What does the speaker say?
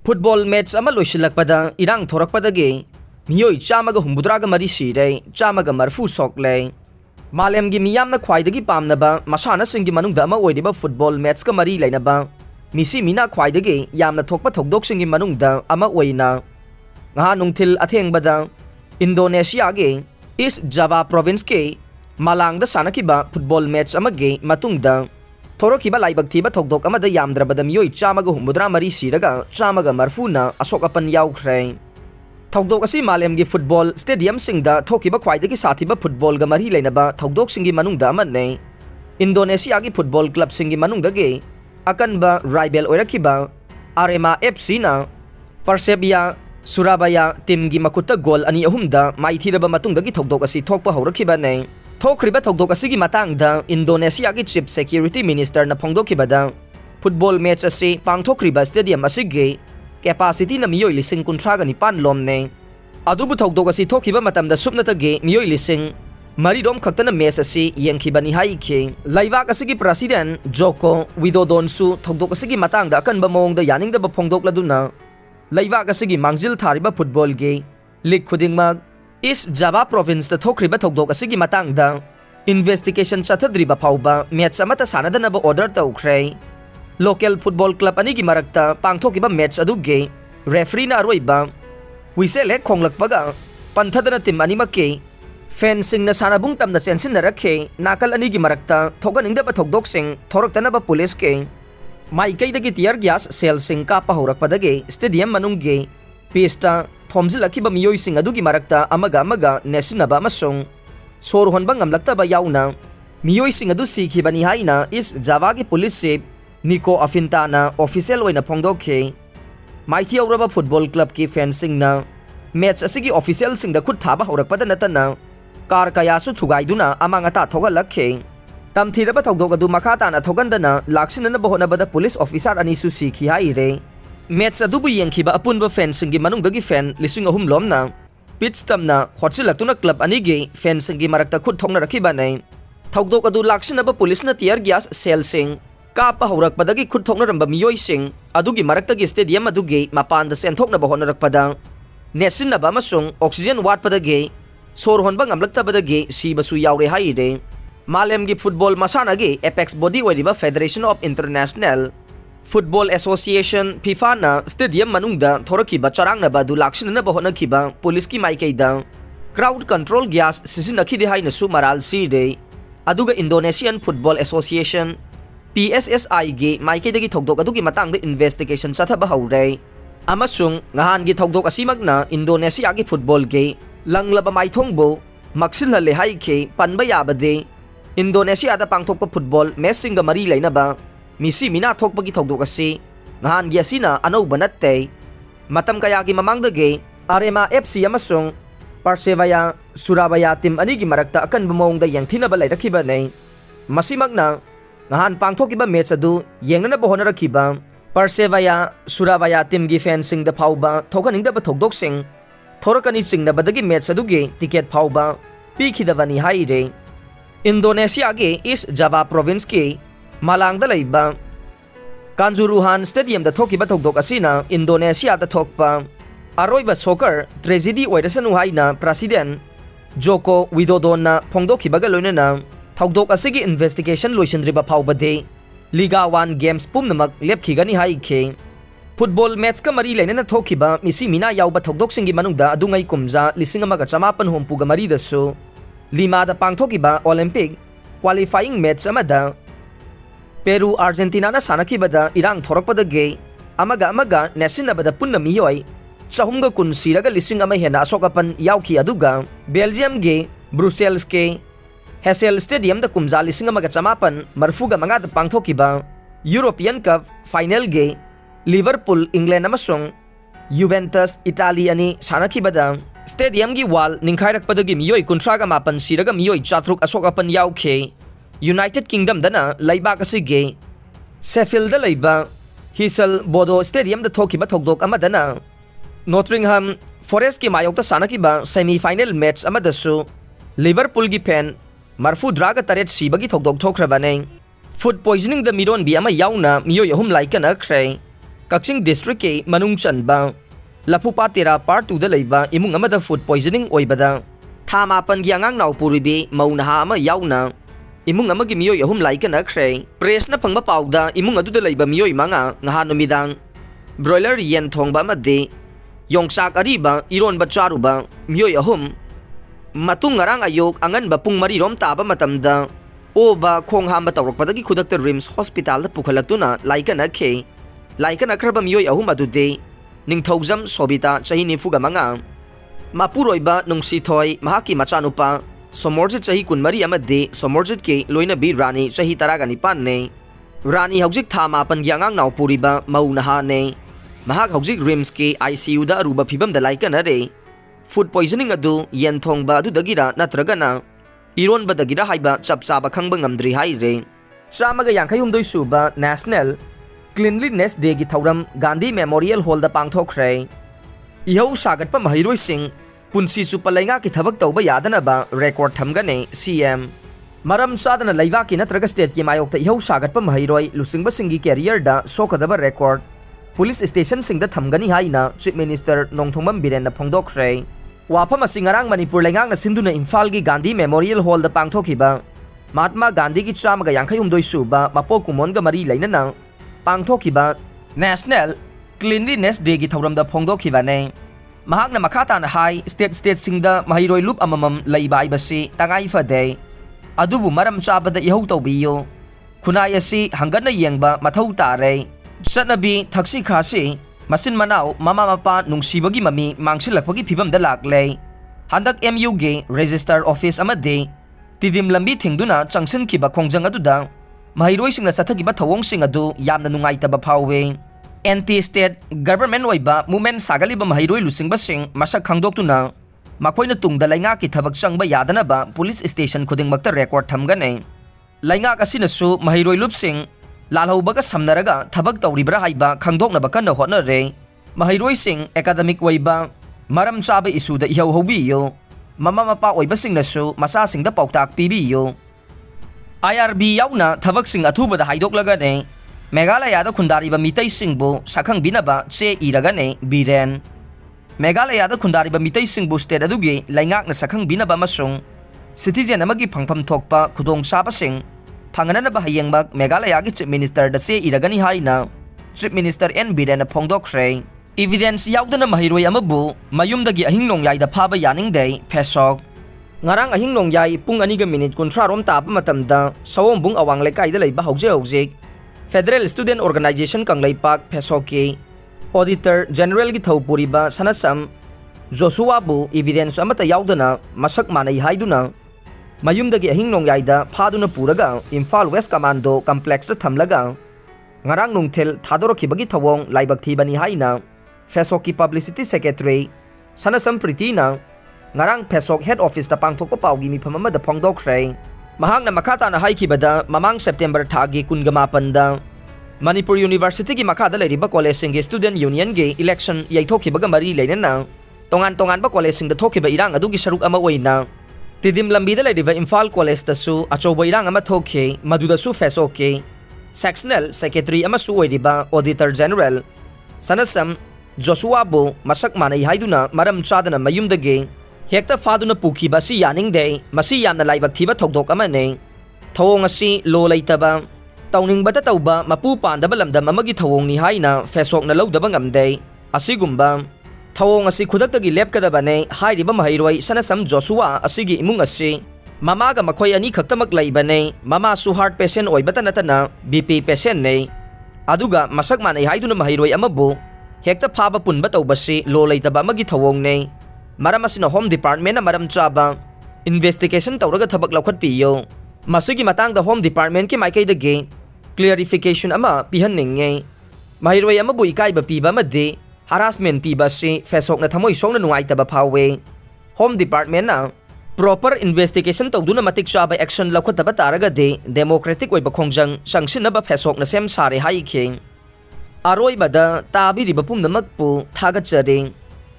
football match अमा लोइसिलकपदा इरांग थोरकपदगे मियोई चामगा हुंबुद्रागा मरी सीरे चामगा मरफू सोकले मालेमगी मियामना ख्वाइदगी पामनबा मसानासिंगी मनुंगदा अमा ओइदिबा फुटबॉल मैच का मरी लेनबा मिसी मीना ख्वाइदगी यामना थोकपा थोकदोकसिंगी मनुंगदा अमा ओइना ngha nungthil athengbada इंडोनेशिया के ईस्ट जावा प्रोविंस के मालांग सानकिबा फुटबॉल मैच अमगे मतुंगदा थोरकिबा लाइबक थीबा थोकदोक अमदा यामद्रबदा मियोई चामगा हुंबुद्रा मरी सीरगा चामगा मरफूना अशोकपन याउख्रे थोकदोक असि मालेमगी फुटबॉल स्टेडियम सिंगदा थोकिबा ख्वाइदगी साथिबा फुटबॉल गा मरी लेनबा थोकदोक सिंगी मनुंगदा अमने इंडोनेशिया की फुटबॉल क्लब सिंगी मनुंगदगे अकनबा राइवल ओइरखिबा आरएमा एफसी ना परसेबिया सुराबाया टीम की मकुट गोल अनि अहुमदा माइथीरबा मतुंगदगी थोकदोक असि थोकपा हौरखिबाने थोखरिबा थोकदोक असिगी मातांगदा इंडोनेशिया की चीफ सिक्योरिटी मिनिस्टर ना फोंदोखिबादा फुटबॉल मैच असि पांगथोखरिबा स्टेडियम असिगे कैपेसिटी ना मियोई लिसिंग कुंथ्रागा निपान लोमने अदुबु थोकदोक असि थोखिबा मतमदा सुपनतगे मियोई लिसिंग मरीरोम खक्तना मैच असि यंखिबानी हाइखे लाइबाक असिगी प्रेसिडेंट जोको विदोडोनसु थोकदोक असिगी मातांगदा अकनबा मोंगदा यानिंगदबा फोंदोकलदुना लाइबाक असिगी मांगजिल थारिबा फुटबॉल गे लीग खुदिंगमक ईस्ट जावा प्रोविंस थोखरिबा थोकदोक असिगी मातांगदा इन्वेस्टिगेशन चथद्रिबा फाउबा मैच अमता सानदनबा ऑर्डर तौख्रे लोकल फुटबॉल क्लब अनिगी मरक्ता पांगथोकिबा मैच अदुगे रेफरीना अरोइबा विसेल हेक खोंगलकपगा पंथदना टीम अनिमके फैंसिंगना सानाबुंग तमना चेंसिनरखे नाकल अनिगी मरक्ता थोगनिंगदबा थोकदोकसिंग थोरक्तनबा पुलिस के माइकैदगी टियर गैस सेलसिंग कापा हौरकपदगे स्टेडियम मनुंगे पेस्टा थोमजिलखिबा मियोइसिंग अदुगी मरक्ता अमगा अमगा नेसिनबा अमसुंग सोर होनबा ngamlaktaba yauna मियोइसिंग अदु सिखिबनी हाइना इस जावा की पुलिस से निको अफिनताना ऑफिशियल ओइना फोंदोखे माइथी औरबा फुटबॉल क्लब की फेंसिंग ना मैच असिगी ऑफिशियल सिंग द खुद थाबा हौरकपदा नतना कार कयासु थुगाइदुना अमांगता थोगलखे तमथीरबा थोकदोक अदु मखाताना थोगंदना लाक्सिननबा होनबदा पुलिस ऑफिसर अनिसु सिखि हाइरे मैच अदुबु यंखिबा अपुनबा फेंसिंग की मनुंगदगी फैन लिसिंग अहुम लोमना पिच तमना होचिलक्तुना क्लब अनिगे फेंसिंग की मरक्ता खुद थोंगना रखिबाने थोकदोक अदु लाक्सिनबा पुलिसना टियर गैस सेलसिंग कापा हौरकपदगी खुद थोंगनरंबा मियोइसिंग अदुगी मरक्तगी स्टेडियम अदुगे मपानदा सेंथोकनबा होनरकपदा नेसिनबा अमसुंग ऑक्सीजन वाटपदगे सोर होनबा ngamlaktabadage सिबसु यावरे हाइरे मालेमगी फुटबॉल मसानागे एपेक्स बॉडी ओइरिबा federation of international football association FIFA ना स्टेडियम मनुंगदा थोरकिबा चरांगनबा दु लाक्सिननबा होनखिबा पुलिस की माइकैदा क्राउड कंट्रोल गैस सिजिनखिदे हाइनसु मराल सीदे अदुगा इंडोनेशियन फुटबॉल एसोसिएशन PSSI गे माइकैदगी थोकदोक अदुगी मतंगदा इन्वेस्टिगेशन चथबा हौरे अमसुंग nghangi थोकदोक असिमकना इंडोनेशिया की फुटबॉल गे लंगलबा माइथोंगबो मक्सिलहले हाइखे पनबा याबदे इंडोनेशिया दा पांगथोकपा फुटबॉल मैच सिंगा मरी लेनबा मिसी मीना थोकपगी थोकदोक असि nghangi asina anौबा नत्ते मतम कयागी ममांगदगे आरएमा एफसी अमसुंग परसेवाया सुराबाया टीम अनिगी मरक्ता अकनबा मोंगदा यंगथिनबा लैरखिबाने मसिमकना nghan पांगथोकिबा मैच अदु येंगनबा होनरखिबा परसेवाया सुराबाया टीम गी फैंसिंग द फाउबा थोकनिंगदबा थोकदोकसिंग थोरकनी सिंगनबदगी मैच अदुगे टिकेट फाउबा पीखिदबनी हाइरे इंडोनेशिया के ईस्ट जावा प्रोविंस के मालांगदा लैबा कांजुरुहान स्टेडियम द थोकिबा थोकदोक असिना इंडोनेशिया द थोकपा अरोइबा सोकर ट्रेजेडी ओइरसनु हाइना प्रेसिडेंट जोको विदोडोना फोंदोखिबगा लोइनना थोकदोक असिगी इन्वेस्टिगेशन लोइसनद्रिबा फाउबदे लीगा 1 गेम्स पुमनमक लेपखिगनी हाइखे फुटबॉल मैच का मरी लेना थोखिबा मिसी मीना याउबा थोकदोक सिंगी मनुंगदा अदुंगै कुमजा लिसिंग अमगा चमापन होमपुगा मरीदसु लिमादा पांगथोकिबा ओलंपिक क्वालिफाइंग मैच अमदा पेरू अर्जेंटीना ना सानखिबदा इरांग थोरकपदगे अमगा नेसिनबदा पुन्ना मियोय चहुमगा कुन सिरगा लिसिंग अमा हेना अशोकपन याउखी अदुगा बेल्जियम गे ब्रुसेल्स के हेसेल स्टेडियम द कुमजा लिसिंग अमगा चमापन मरफुगा मंगाद पांगथोकिबा यूरोपियन कप फाइनल गे लिवरपूल इंग्लैंड अमसुंग युवेंटस इटाली अनि सानखिबदा स्टेडियम की वाल निंखाइरकपदगी मियोय कुंथ्रागा मापन सिरगा मियोय चात्रुक अशोकपन याउखे यूनाइटेड किंगडम दना लैबाक असिगे शेफिल्ड लैबा हिसल बोडो स्टेडियम द थोकिबा थोकदोक अमदना नोटिंघम फॉरेस्ट की मायोक्ता सानखिबा सेमीफाइनल मैच अमदसु लिवरपूल की फैन मरफुद्रागा तरेट सिबगी थोकदोक थोख्रबने फूड पॉइजनिंग द मिरोन बी अमा याउना मियोय अहुम लाइकनख्रे Kaching district ke manung chanba Lapupa Tera part 2 da leiba imung amada food poisoning oibada tha mapan gi angang naw puribi maunaha ama yauna imung amagi miyoi ahum laika na khre press na phangba pauda imung adu da leiba miyoi manga ngaha numidang broiler yen thongba amade yongsak ariba iron ba charuba miyoi ahum matung ngarang ayok angan ba pung mari rom taba matamda oba khong hamba tawrakpadagi khudakta rims hospital da pukhalakuna laika na khe laika na khraba miyoi ahum adude ningthaujam sobita chahi nifuga manga mapuroiba nungsi thoi mahaki machanupa somorjit chahi kunmari amade somorjit ke loina bi rani chahi taraga nipan ne rani haujik tha mapan gyangang naw puriba maunaha ne mahak haujik rims ke ICU da aruba phibam da laika na re food poisoning adu yenthong ba adu dagira natragana iron ba dagira haiba chapchaba khangba ngamdri hai re chamaga yankhayumdoi suba national Cleanliness Day gi thauram Gandhi Memorial Hall da pangthokre ihau sagat pa mahiroi sing punsi su palainga ki thabak tauba yadana ba record thamgane CM maram sadana laiwa ki natraga state ki mayok ta ihau sagat pa mahiroi lusingba singi career da sokadaba record police station sing da thamgani haina chief minister nongthongmam biren na phongdokre wafam asingarang manipur laingang na sinduna Imphal gi Gandhi Memorial Hall da pangthokiba Mahatma Gandhi gi chamaga yankhayumdoi suba mapo kumon ga mari lainana pangthokiba National Cleanliness Day gi thauramda phongdokhibane mahakna makhata na hai state singda mahiroi loop amamam leiba ibasi tangai fade adubu maram chabada ihau tawbiyo khunai asi hangana yengba mathau tare satnabi thaksi khasi masin manau mama mapa nungsibagi mami mangsilakpagi phibam da lakle handak MU ge register office amade tidim lambi thingduna changsin khiba khongjang aduda mahiroi singna sathagiba thawong sing adu yamna nungaitaba phawe anti-state government oiba movement sagaliba mahiroi lusingba sing masak khangdoktuna makoina tungda lainga ki thabak changba yadana ba police station khudingmakta record thamgane lainga asinasu mahiroi lup sing lalhaubaga samnaraga thabak tawribra haiba khangdokna bakanna hotna re mahiroi sing academic oiba maram chaba issue da ihau hobiyo mama mapa oiba singnasu masa singda pauktak pibiyo IRB yauna thabak sing athubada haidoklagane Meghalaya da khundariba mitai singbu sakhang binaba che iragane biren Meghalaya da khundariba mitai singbu state adugi laingak na sakhang binaba masung citizen amagi phangpham thokpa khudong saba sing phanganana ba hayengmak Meghalaya gi chief minister da che iragani haina chief minister N Biren na phongdokre evidence yaudana mahiroi amabu mayumdagi ahingnong yai da phaba yaning dei phesok ngarang ahingnong yai pung 2 minute 30 rom tapa matamda sawombung awang lekai da leiba hojek Federal Student Organization Kanglai Park Phesoki Auditor General gi Thaupuriba Sanasam Joshua bu evidence amata yaudana masak manai haiduna mayumdagi ahingnong yaida phaduna puraga Imphal West Commando Complex ta thamlaga ngarang nungthel thadorokhibagi thawong laibak thibani haina Phesoki Publicity Secretary Sanasam Pritina ngarang Phesok Head Office ta pangthokpa pawgi mifam amada phongdokre mahakna makhata na haikibada mamang September thagi 28 da Manipur University gi makhada leiriba college sing student union ge election yaithokhibaga mari leinana tongan ba college sing da thokhiba irang adugi saruk ama oina tidim lambi da leiriba Imphal College da su achoba irang ama thokhe maduda su Phesok ke sectional secretary ama su oiriba Auditor General Sanasam Joshua bu masak manai haiduna maram chadana mayumdage hekta faduna pukhiba si yaning de masi yamna laibak thiba thokdok amane thawong asi lo leitaba tawning bata tawba mapu pandaba lamdam amagi thawong ni haina Phesok na lawdaba ngamde asigumba thawong asi khudaktagi lepkadabane hairiba mahiroi Sanasam Joshua asigi imung asi mamaga makhoi ani khaktamak laibane mama su heart patient oibata natana BP patient ne aduga masak manai haiduna mahiroi amabu hekta phaba punba tawbasi lo leitaba amagi thawong ne maram asina Home Department na maram chaba investigation tawraga thabak laukhat piyo masigi matangda Home Department ki maikai dage clarification ama pihanninge mahiroi ama bui kai ba piba made harassment piba si Phesok na thamoi songna nungaitaba phawe Home Department na proper investigation tawduna matik chaba action laukhataba taraga de democratic oiba khongjang sangsinaba Phesok na sem sare haikhe aroi bada tabi riba pumnamak pu thagat chare